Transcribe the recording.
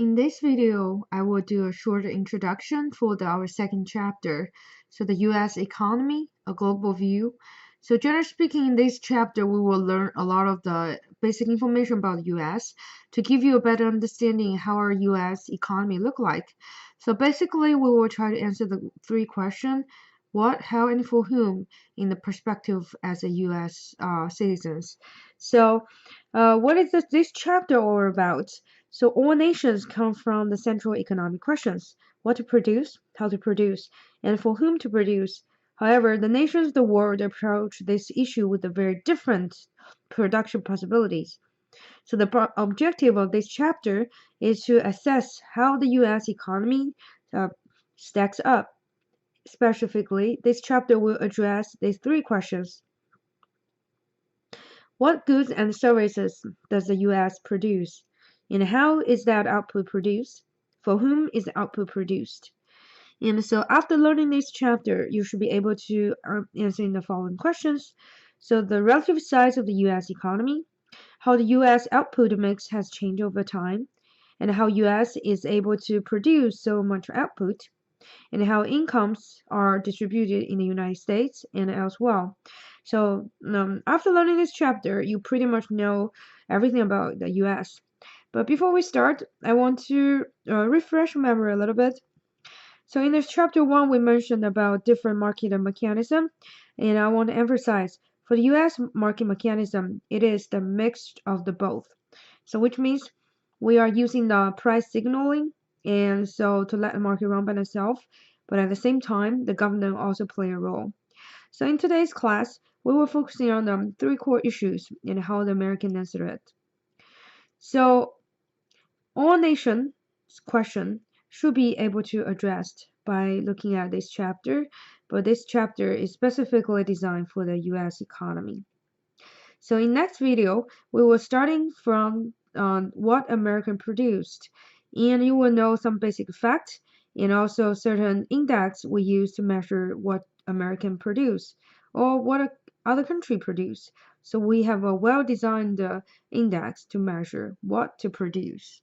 in this video, I will do a short introduction for our second chapter. So the U.S. economy, a global view. So generally speaking, in this chapter, we will learn a lot of the basic information about the U.S. to give you a better understanding how our U.S. economy look like. So basically, we will try to answer the three questions: what, how, and for whom in the perspective as a U.S. Citizens. So what is this chapter all about? So all nations come from the central economic questions: what to produce, how to produce, and for whom to produce. However, the nations of the world approach this issue with a very different production possibilities. So the objective of this chapter is to assess how the U.S. economy uh, stacks up. Specifically, this chapter will address these three questions. What goods and services does the U.S. produce? And how is that output produced? For whom is the output produced? And so after learning this chapter, you should be able to answer the following questions. So the relative size of the U.S. economy, how the U.S. output mix has changed over time, and how U.S. is able to produce so much output, and how incomes are distributed in the United States and elsewhere. So after learning this chapter, you pretty much know everything about the U.S. But before we start, I want to refresh memory a little bit. So in this chapter 1, we mentioned about different market mechanism, and I want to emphasize for the U.S. market mechanism, it is the mix of the both. So which means we are using the price signaling, and so to let the market run by itself, but at the same time, the government also play a role. So in today's class, we will focusing on the three core issues and how the American answer it. So all nations question should be able to addressed by looking at this chapter, but this chapter is specifically designed for the U.S. economy. So in next video, we will starting from what American produced, and you will know some basic facts and also certain index we use to measure what American produce or what other country produce. So we have a well-designed index to measure what to produce.